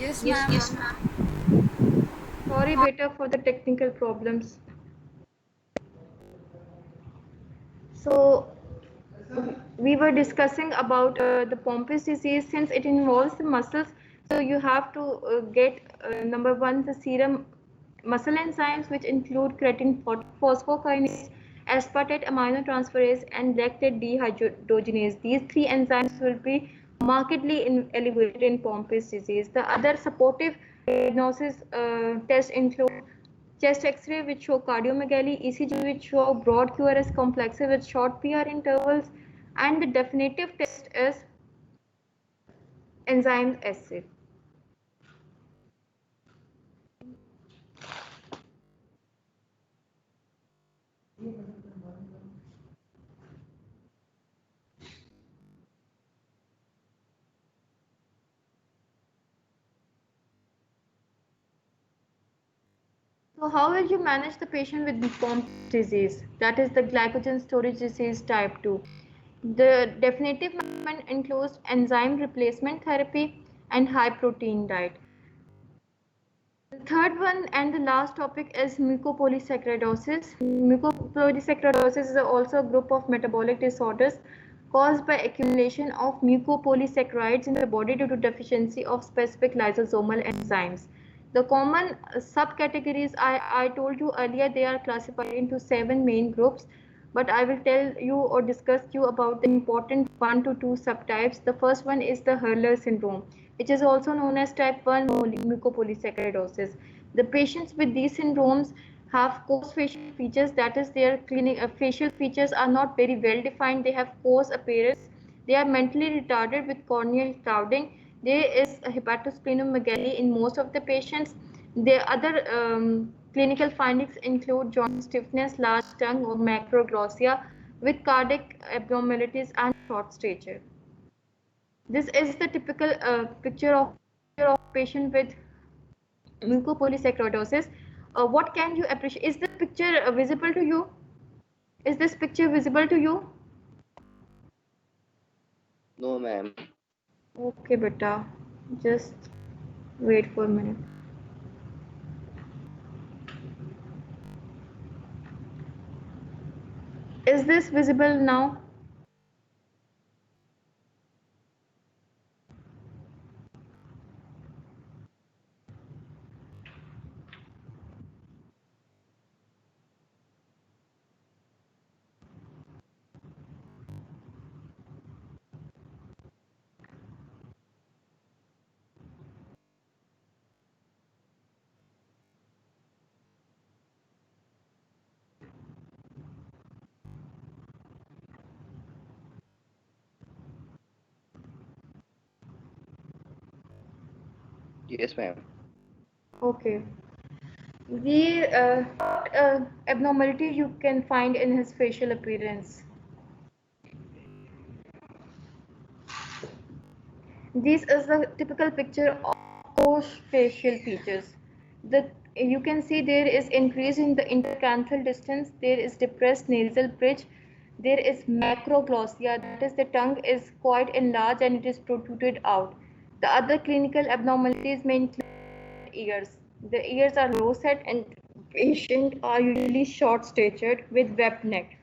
Yes, Yes, ma'am. sorry beta for the technical problems. So we were discussing about the Pompe's disease since it involves the muscles. So you have to get number one the serum muscle enzymes which include creatine phosphokinase, aspartate aminotransferase, and lactate dehydrogenase. These three enzymes will be markedly elevated in Pompe's disease. The other supportive diagnosis tests include chest X-ray which show cardiomegaly, ECG which show broad QRS complexes with short PR intervals, and the definitive test is enzyme assay. So how will you manage the patient with Pompe disease? That is the glycogen storage disease type 2. The definitive management includes enzyme replacement therapy and high protein diet. The third one and the last topic is mucopolysaccharidosis. Mucopolysaccharidosis is also a group of metabolic disorders caused by accumulation of mucopolysaccharides in the body due to deficiency of specific lysosomal enzymes. The common subcategories I told you earlier, they are classified into 7 main groups, but I will tell you or discuss you about the important 1 to 2 subtypes. The first one is the Hurler syndrome, which is also known as type 1 mucopolysaccharidosis. The patients with these syndromes have coarse facial features, that is their facial features are not very well defined, they have coarse appearance, they are mentally retarded with corneal clouding, there is a hepatosplenomegaly in most of the patients. The other clinical findings include joint stiffness, large tongue or macroglossia with cardiac abnormalities and short stature. This is the typical picture of patient with mucopolysaccharidosis. What can you appreciate? Is the picture visible to you? Is this picture visible to you? No, ma'am. Okay, beta. Just wait for a minute. Is this visible now? Yes, ma'am. Okay. The abnormality you can find in his facial appearance. This is the typical picture of coarse facial features. The you can see there is increase in the intercanthal distance, there is depressed nasal bridge, there is macroglossia, that is the tongue is quite enlarged and it is protruded out. The other clinical abnormalities may include ears. The ears are low set and patient are usually short statured with webbed neck.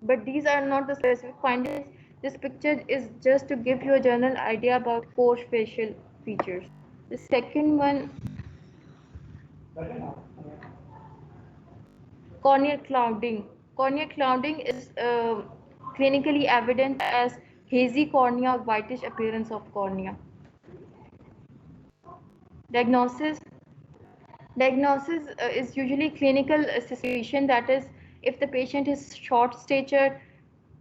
But these are not the specific findings. This picture is just to give you a general idea about coarse facial features. The second one, corneal clouding. Corneal clouding is clinically evident as hazy cornea, whitish appearance of cornea. Diagnosis. Diagnosis is usually clinical suspicion, that is, if the patient is short stature,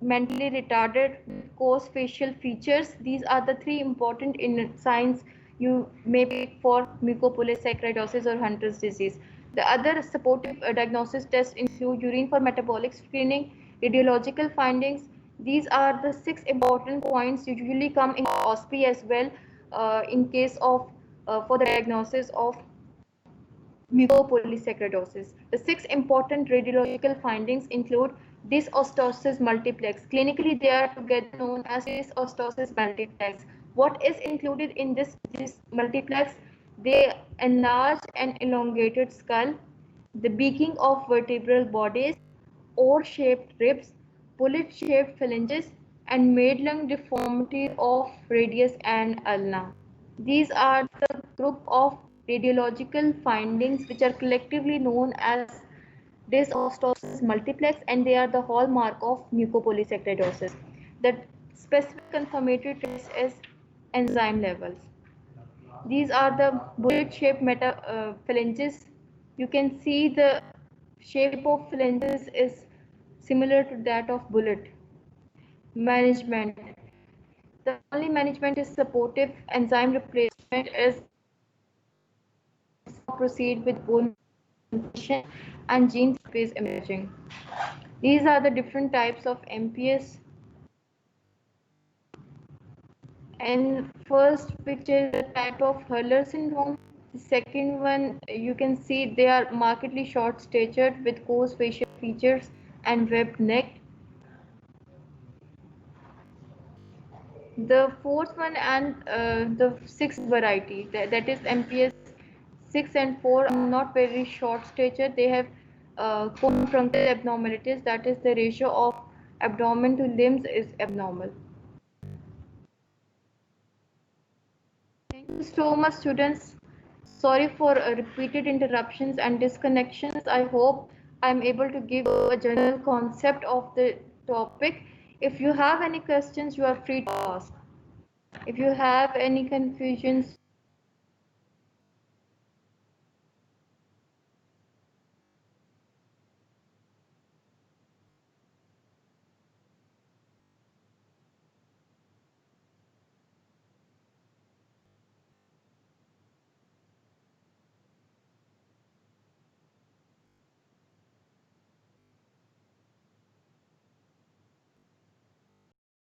mentally retarded, coarse facial features. These are the three important signs you may pick for mucopolysaccharidosis or Hunter's disease. The other supportive diagnosis tests include urine for metabolic screening, radiological findings. These are the 6 important points usually come in OSPE as well in case of for the diagnosis of mucopolysaccharidosis. The 6 important radiological findings include dysostosis multiplex. Clinically, they are together known as dysostosis multiplex. What is included in this multiplex? The enlarged and elongated skull, the beaking of vertebral bodies, oar-shaped ribs, bullet-shaped phalanges, and made-lung deformity of radius and ulna. These are the group of radiological findings which are collectively known as dysostosis multiplex, and they are the hallmark of mucopolysaccharidosis. The specific confirmatory test is enzyme levels. These are the bullet-shaped phalanges. You can see the shape of phalanges is similar to that of bullet. Management. The only management is supportive. Enzyme replacement is proceed with bone transplantation and gene space imaging. These are the different types of MPS. And first picture is the type of Hurler syndrome. The second one, you can see they are markedly short statured with coarse facial features and webbed neck. The fourth one and the sixth variety, that is MPS 6 and 4, are not very short stature. They have cone truncal abnormalities, that is the ratio of abdomen to limbs is abnormal. Thank you so much, students. Sorry for repeated interruptions and disconnections. I hope I'm able to give a general concept of the topic. If you have any questions, you are free to ask. If you have any confusions,